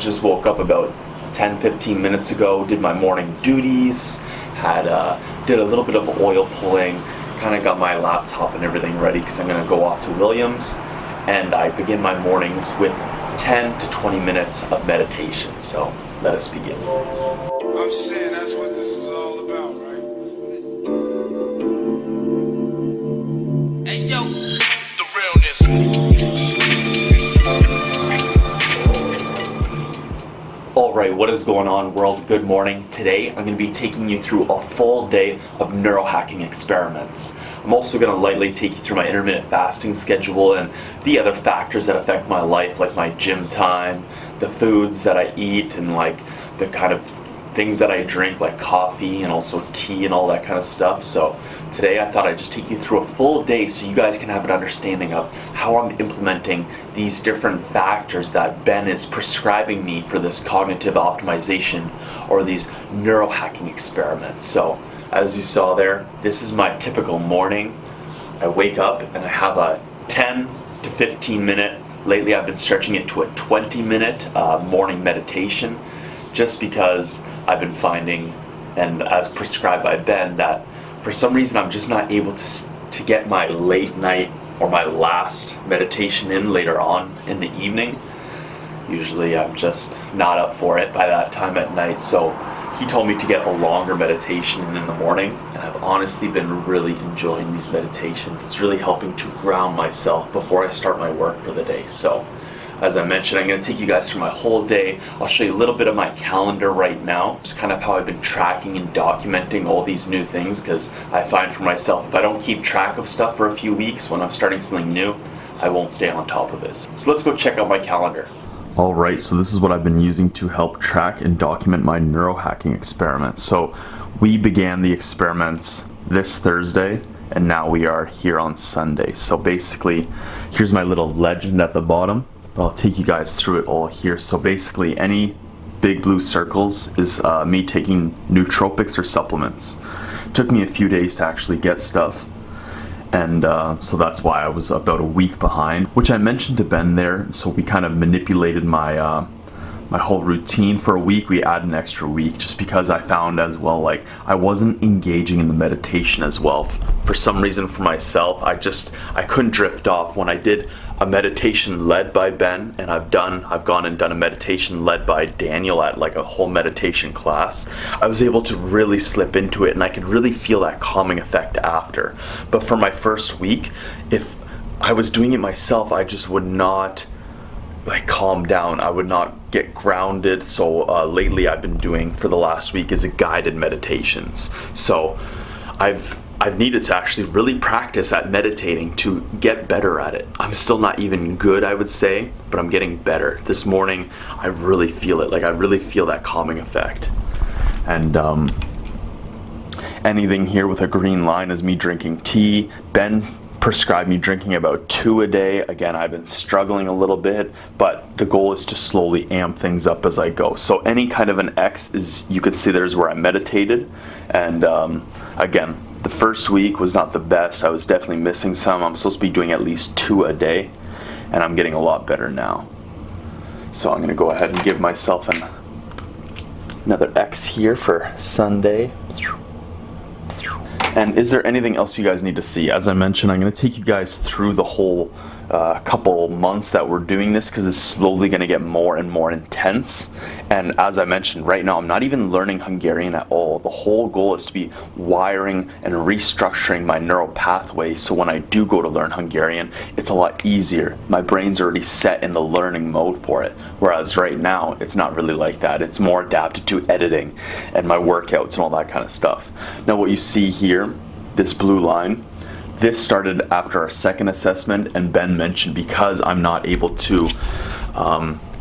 just woke up about 10-15 minutes ago, did my morning duties, did a little bit of oil pulling, kind of got my laptop and everything ready because I'm going to go off to Williams, and I begin my mornings with 10 to 20 minutes of meditation. So let us begin. I'm saying that's what this is all about, right? Hey yo, the realness. Alright, what is going on, world? Good morning. Today I'm going to be taking you through a full day of neurohacking experiments. I'm also going to lightly take you through my intermittent fasting schedule and the other factors that affect my life, like my gym time, the foods that I eat, and like the kind of things that I drink, like coffee and also tea and all that kind of stuff. So today I thought I'd just take you through a full day so you guys can have an understanding of how I'm implementing these different factors that Ben is prescribing me for this cognitive optimization or these neurohacking experiments. So as you saw there, this is my typical morning. I wake up and I have a 10 to 15 minute, lately I've been stretching it to a 20-minute morning meditation, just because I've been finding, and as prescribed by Ben, that for some reason I'm just not able to get my late night or my last meditation in later on in the evening. Usually I'm just not up for it by that time at night, so he told me to get a longer meditation in the morning, and I've honestly been really enjoying these meditations. It's really helping to ground myself before I start my work for the day. So as I mentioned, I'm going to take you guys through my whole day. I'll show you a little bit of my calendar right now, just kind of how I've been tracking and documenting all these new things, because I find for myself, if I don't keep track of stuff for a few weeks when I'm starting something new, I won't stay on top of this. So let's go check out my calendar. Alright, so this is what I've been using to help track and document my neurohacking experiments. So we began the experiments this Thursday, and now we are here on Sunday. So basically, here's my little legend at the bottom. I'll take you guys through it all here. So basically, any big blue circles is me taking nootropics or supplements. It took me a few days to actually get stuff, and so that's why I was about a week behind, which I mentioned to Ben there. So we kind of manipulated my my whole routine for a week. We add an extra week just because I found as well, like, I wasn't engaging in the meditation as well. For some reason for myself, I couldn't drift off. When I did a meditation led by Ben, and I've gone and done a meditation led by Daniel at like a whole meditation class, I was able to really slip into it, and I could really feel that calming effect after. But for my first week, if I was doing it myself, I just would not like calm down. I would not get grounded. So lately I've been doing for the last week is a guided meditations. So I've needed to actually really practice at meditating to get better at it. I'm still not even good, I would say, but I'm getting better. This morning I really feel it. Like, I really feel that calming effect. And anything here with a green line is me drinking tea. Ben prescribed me drinking about 2 a day. Again, I've been struggling a little bit, but the goal is to slowly amp things up as I go. So any kind of an X is, you could see there's where I meditated. And again, the first week was not the best. I was definitely missing some. I'm supposed to be doing at least 2 a day, and I'm getting a lot better now. So I'm gonna go ahead and give myself another X here for Sunday. And is there anything else you guys need to see? As I mentioned, I'm going to take you guys through the whole couple months that we're doing this, because it's slowly going to get more and more intense. And as I mentioned, right now I'm not even learning Hungarian at all. The whole goal is to be wiring and restructuring my neural pathways, so when I do go to learn Hungarian, it's a lot easier. My brain's already set in the learning mode for it, whereas right now it's not really like that. It's more adapted to editing and my workouts and all that kind of stuff. Now what you see here, this blue line, this started after our second assessment, and Ben mentioned because I'm not able to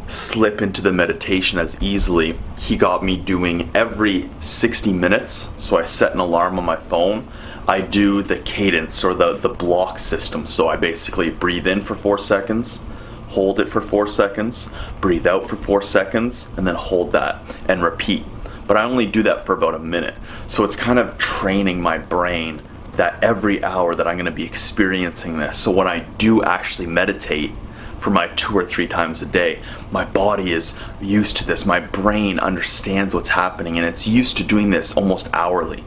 slip into the meditation as easily, he got me doing every 60 minutes. So I set an alarm on my phone. I do the cadence or the block system. So I basically breathe in for 4 seconds, hold it for 4 seconds, breathe out for 4 seconds, and then hold that and repeat. But I only do that for about a minute. So it's kind of training my brain that every hour that I'm going to be experiencing this. So when I do actually meditate for my 2 or 3 times a day. My body is used to this. My brain understands what's happening, and it's used to doing this almost hourly.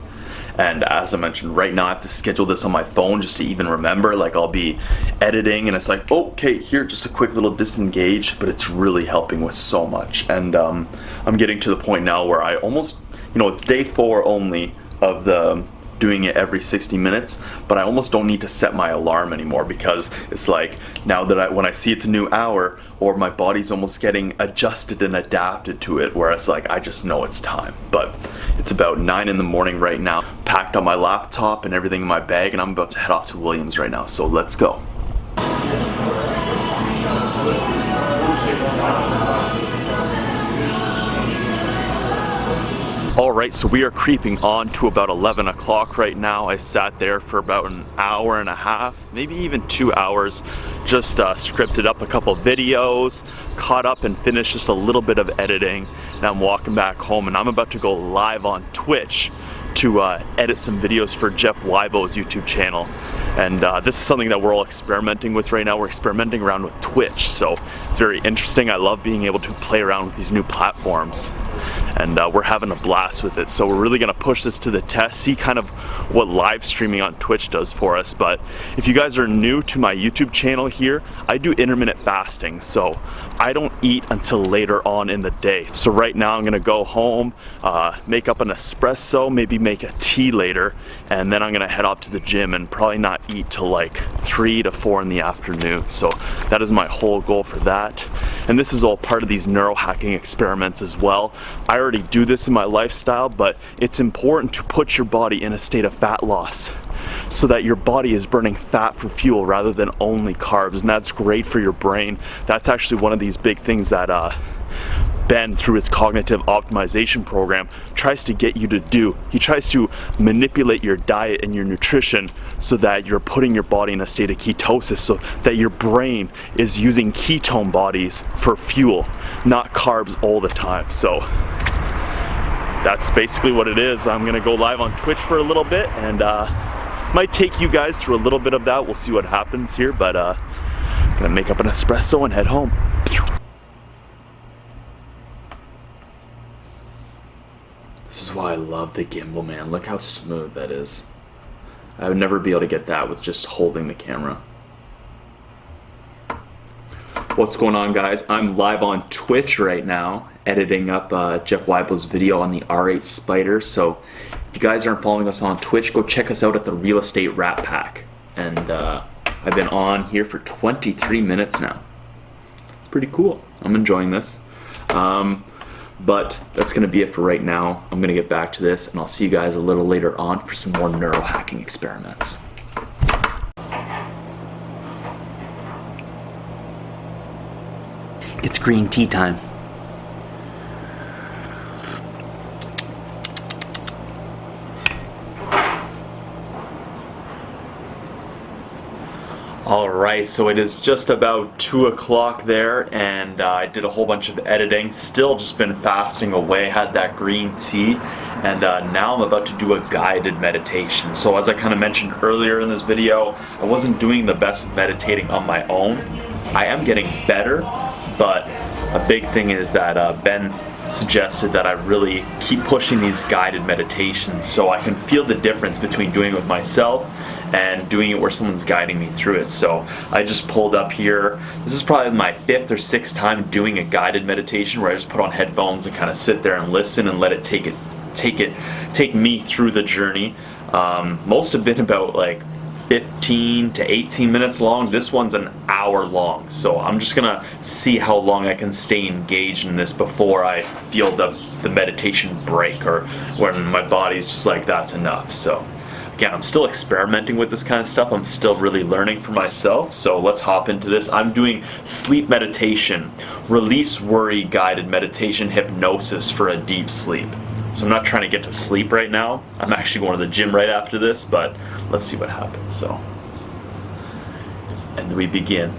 And as I mentioned, right now I have to schedule this on my phone just to even remember. Like, I'll be editing and it's like, okay, here, just a quick little disengage, but it's really helping with so much. And I'm getting to the point now where I almost, it's day 4 only of the doing it every 60 minutes, but I almost don't need to set my alarm anymore, because it's like, now that when I see it's a new hour, or my body's almost getting adjusted and adapted to it, where it's like, I just know it's time. But it's about 9 in the morning right now, packed on my laptop and everything in my bag, and I'm about to head off to Williams right now, so let's go. Alright, so we are creeping on to about 11 o'clock right now. I sat there for about an hour and a half, maybe even 2 hours, just scripted up a couple videos, caught up and finished just a little bit of editing, and I'm walking back home, and I'm about to go live on Twitch to edit some videos for Jeff Weibo's YouTube channel. And this is something that we're all experimenting with right now. We're experimenting around with Twitch, so it's very interesting. I love being able to play around with these new platforms, and we're having a blast with it. So we're really gonna push this to the test, see kind of what live streaming on Twitch does for us. But if you guys are new to my YouTube channel here, I do intermittent fasting, so I don't eat until later on in the day. So right now I'm gonna go home, make up an espresso, maybe make a tea later, and then I'm gonna head off to the gym and probably not eat till like 3 to 4 in the afternoon. So that is my whole goal for that. And this is all part of these neurohacking experiments as well. I already do this in my lifestyle, but it's important to put your body in a state of fat loss so that your body is burning fat for fuel rather than only carbs, and that's great for your brain. That's actually one of these big things that Ben, through his cognitive optimization program, tries to get you to do. He tries to manipulate your diet and your nutrition so that you're putting your body in a state of ketosis, so that your brain is using ketone bodies for fuel, not carbs all the time. So that's basically what it is. I'm gonna go live on Twitch for a little bit, and might take you guys through a little bit of that. We'll see what happens here, but gonna make up an espresso and head home. This is why I love the gimbal, man. Look how smooth that is. I would never be able to get that with just holding the camera. What's going on, guys? I'm live on Twitch right now, editing up Jeff Weibo's video on the R8 Spider. So if you guys aren't following us on Twitch, go check us out at the Real Estate Rat Pack. And I've been on here for 23 minutes now. Pretty cool. I'm enjoying this. But that's going to be it for right now. I'm going to get back to this, and I'll see you guys a little later on for some more neurohacking experiments. It's green tea time. Alright, so it is just about 2 o'clock there, and I did a whole bunch of editing. Still just been fasting away, had that green tea, and now I'm about to do a guided meditation. So as I kind of mentioned earlier in this video, I wasn't doing the best with meditating on my own. I am getting better, but a big thing is that Ben suggested that I really keep pushing these guided meditations so I can feel the difference between doing it with myself and doing it where someone's guiding me through it. So I just pulled up here. This is probably my 5th or 6th time doing a guided meditation where I just put on headphones and kind of sit there and listen and let it take me through the journey. Most have been about like 15 to 18 minutes long. This one's an hour long, so I'm just gonna see how long I can stay engaged in this before I feel the meditation break, or when my body's just like, that's enough. So again, I'm still experimenting with this kind of stuff. I'm still really learning for myself, so let's hop into this. I'm doing sleep meditation, release worry guided meditation, hypnosis for a deep sleep. So I'm not trying to get to sleep right now. I'm actually going to the gym right after this, but let's see what happens. So, and we begin.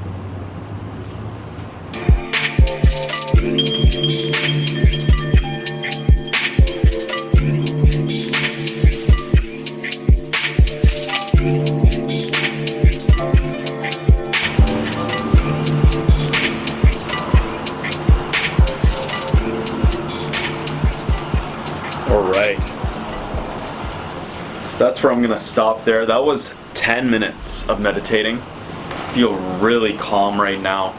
that's where I'm gonna stop there. That was 10 minutes of meditating. I feel really calm right now.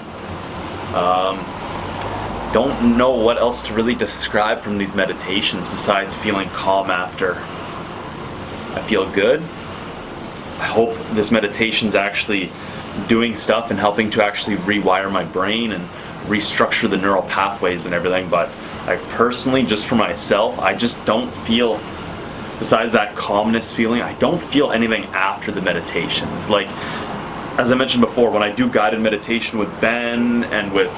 Don't know what else to really describe from these meditations besides feeling calm after. I feel good. I hope this meditation's actually doing stuff and helping to actually rewire my brain and restructure the neural pathways and everything. But I personally, just for myself, I just don't feel, besides that calmness feeling, I don't feel anything after the meditations. Like, as I mentioned before, when I do guided meditation with Ben and with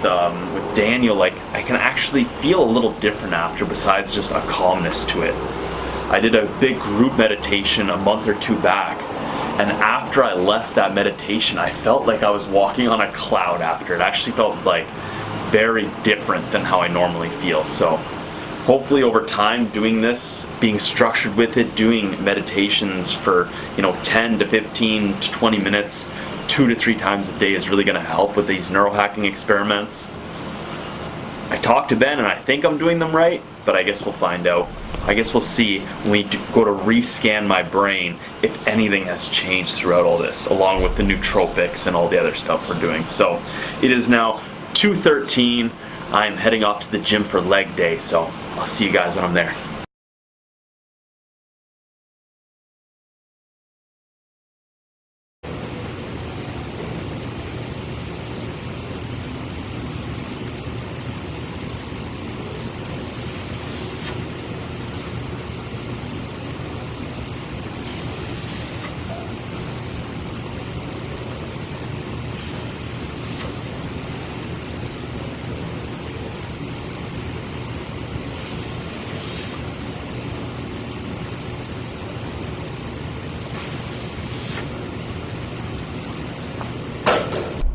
Daniel, like, I can actually feel a little different after, besides just a calmness to it. I did a big group meditation a month or two back, and after I left that meditation, I felt like I was walking on a cloud after. It actually felt like very different than how I normally feel. So hopefully over time, doing this, being structured with it, doing meditations for 10 to 15 to 20 minutes, 2 to 3 times a day is really going to help with these neurohacking experiments. I talked to Ben and I think I'm doing them right, but I guess we'll find out. I guess we'll see when we go to rescan my brain if anything has changed throughout all this, along with the nootropics and all the other stuff we're doing. So it is now 2:13. I'm heading off to the gym for leg day, so I'll see you guys when I'm there.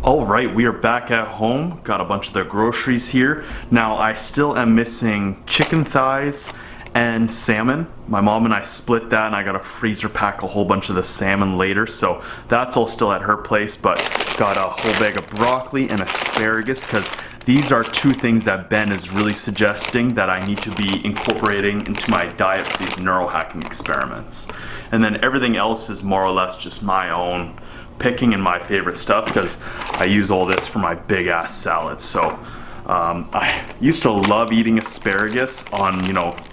Alright, we are back at home. Got a bunch of the groceries here. Now, I still am missing chicken thighs and salmon. My mom and I split that, and I gotta freezer pack a whole bunch of the salmon later, so that's all still at her place, but got a whole bag of broccoli and asparagus, because these are 2 things that Ben is really suggesting that I need to be incorporating into my diet for these neurohacking experiments. And then everything else is more or less just my own picking and my favorite stuff, because I use all this for my big ass salad. So I used to love eating asparagus on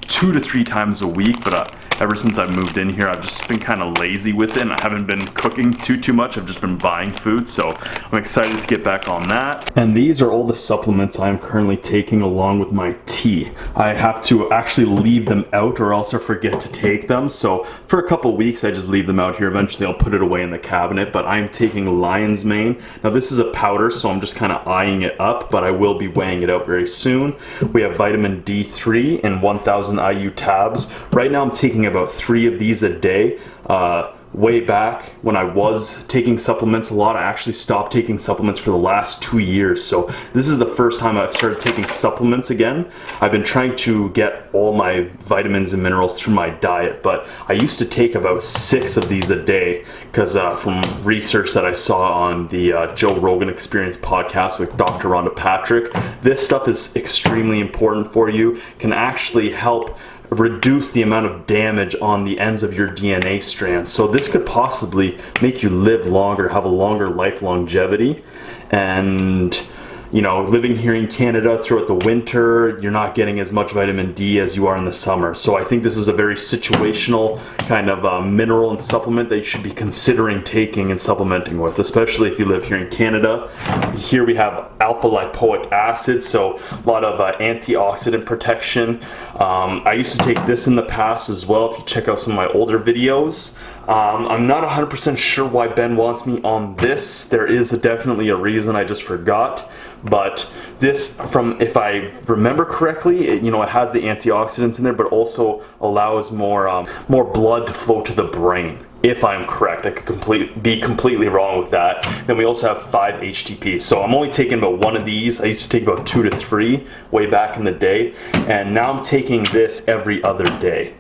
2 to 3 times a week, but ever since I moved in here, I've just been kind of lazy with it, and I haven't been cooking too much. I've just been buying food, so I'm excited to get back on that. And these are all the supplements I'm currently taking along with my tea. I have to actually leave them out or else I forget to take them, so for a couple weeks I just leave them out here. Eventually I'll put it away in the cabinet, but I'm taking lion's mane. Now this is a powder, so I'm just kind of eyeing it up, but I will be weighing it out very soon. We have vitamin D3 in 1000 IU tabs. Right now I'm taking about 3 of these a day. Way back when I was taking supplements a lot, I actually stopped taking supplements for the last 2 years. So this is the first time I've started taking supplements again. I've been trying to get all my vitamins and minerals through my diet, but I used to take about 6 of these a day because from research that I saw on the Joe Rogan Experience podcast with Dr. Rhonda Patrick, this stuff is extremely important for you, can actually help reduce the amount of damage on the ends of your DNA strands. So this could possibly make you live longer, have a longer life longevity. And living here in Canada throughout the winter, you're not getting as much vitamin D as you are in the summer. So I think this is a very situational kind of mineral and supplement that you should be considering taking and supplementing with, especially if you live here in Canada. Here we have alpha lipoic acid, so a lot of antioxidant protection. I used to take this in the past as well, if you check out some of my older videos. I'm not 100% sure why Ben wants me on this. There is definitely a reason, I just forgot. But this, if I remember correctly, it has the antioxidants in there, but also allows more blood to flow to the brain. If I'm correct, I could be completely wrong with that. Then we also have 5 HTP. So I'm only taking about 1 of these. I used to take about 2 to 3 way back in the day, and now I'm taking this every other day.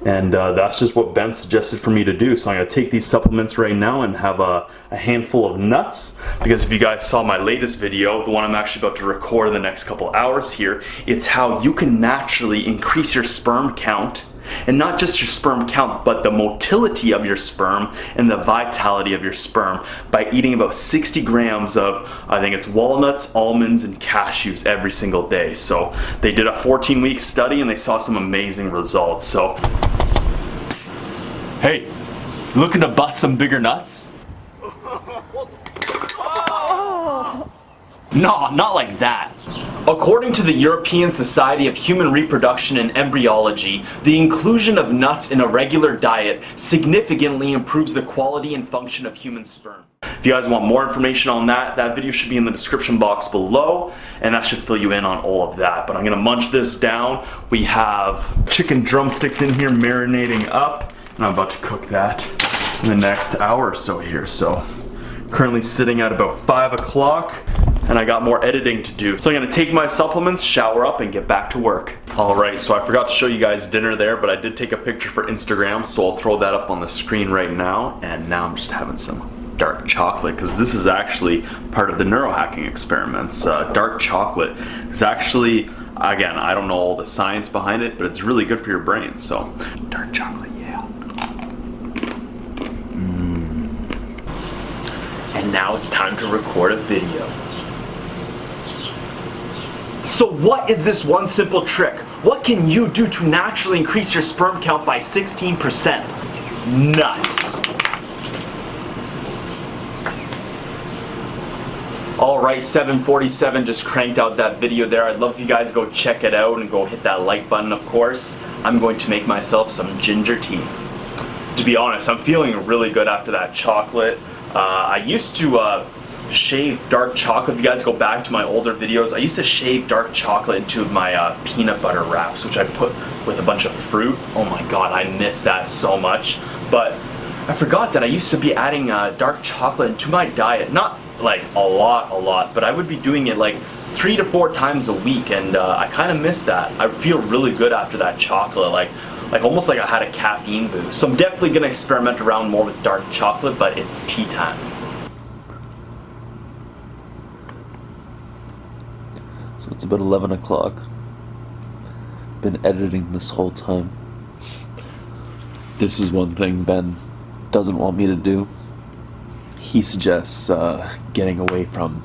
And that's just what Ben suggested for me to do. So I'm going to take these supplements right now and have a handful of nuts. Because if you guys saw my latest video, the one I'm actually about to record in the next couple hours here, it's how you can naturally increase your sperm count And not just your sperm count, but the motility of your sperm and the vitality of your sperm by eating about 60 grams of, I think it's walnuts, almonds, and cashews every single day. So they did a 14-week study and they saw some amazing results. So, psst. Hey, looking to bust some bigger nuts? No, not like that. According to the European Society of Human Reproduction and Embryology, the inclusion of nuts in a regular diet significantly improves the quality and function of human sperm. If you guys want more information on that, that video should be in the description box below, and that should fill you in on all of that. But I'm gonna munch this down. We have chicken drumsticks in here marinating up, and I'm about to cook that in the next hour or so here. So currently sitting at about 5 o'clock. And I got more editing to do. So I'm gonna take my supplements, shower up, and get back to work. Alright, so I forgot to show you guys dinner there, but I did take a picture for Instagram, so I'll throw that up on the screen right now. And now I'm just having some dark chocolate, because this is actually part of the neurohacking experiments. Dark chocolate is actually, again, I don't know all the science behind it, but it's really good for your brain. So, dark chocolate, yeah. And now it's time to record a video. So what is this one simple trick? What can you do to naturally increase your sperm count by 16%? Nuts. Alright, 7:47 just cranked out that video there. I'd love if you guys go check it out and go hit that like button, of course. I'm going to make myself some ginger tea. To be honest, I'm feeling really good after that chocolate. I used to shave dark chocolate. If you guys go back to my older videos, I used to shave dark chocolate into my peanut butter wraps, which I put with a bunch of fruit. Oh my god, I miss that so much. But I forgot that I used to be adding dark chocolate into my diet. Not like a lot, but I would be doing it like 3 to 4 times a week, and I kind of miss that. I feel really good after that chocolate, like almost like I had a caffeine boost. So I'm definitely gonna experiment around more with dark chocolate, but it's tea time. So it's about 11 o'clock. Been editing this whole time. This is one thing Ben doesn't want me to do. He suggests getting away from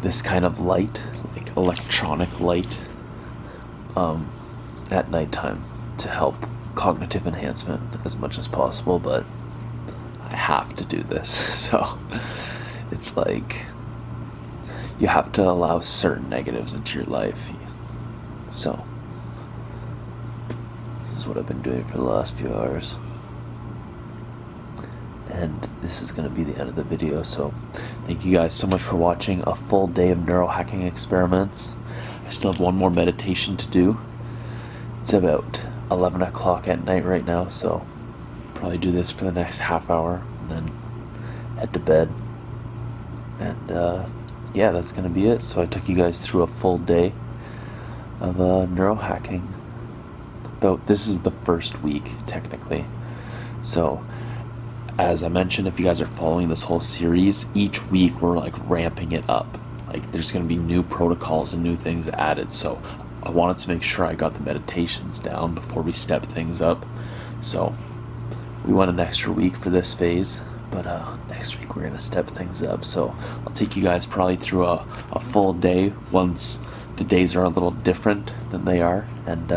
this kind of light, like electronic light, at nighttime to help cognitive enhancement as much as possible, but I have to do this. So it's like you have to allow certain negatives into your life. So this is what I've been doing for the last few hours. And this is going to be the end of the video, so thank you guys so much for watching a full day of neurohacking experiments. I still have one more meditation to do. It's about 11 o'clock at night right now, so probably do this for the next half hour and then head to bed. And yeah, that's going to be it. So I took you guys through a full day of neurohacking. This is the first week, technically. So as I mentioned, if you guys are following this whole series, each week we're like ramping it up. Like there's going to be new protocols and new things added. So I wanted to make sure I got the meditations down before we step things up. So we went an extra week for this phase, but next week we're going to step things up. So I'll take you guys probably through a full day once the days are a little different than they are. And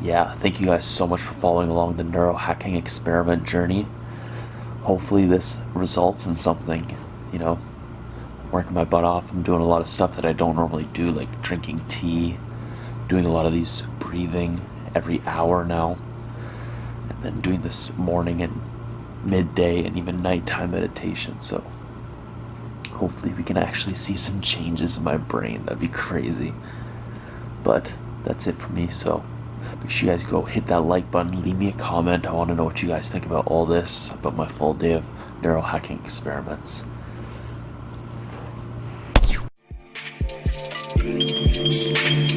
yeah, thank you guys so much for following along the neurohacking experiment journey. Hopefully this results in something, you know. I'm working my butt off. I'm doing a lot of stuff that I don't normally do, like drinking tea, doing a lot of these breathing every hour now, and then doing this morning and midday and even nighttime meditation. So hopefully we can actually see some changes in my brain. That'd be crazy. But that's it for me. So make sure you guys go hit that like button, leave me a comment. I want to know what you guys think about all this, about my full day of neurohacking experiments. Thank you.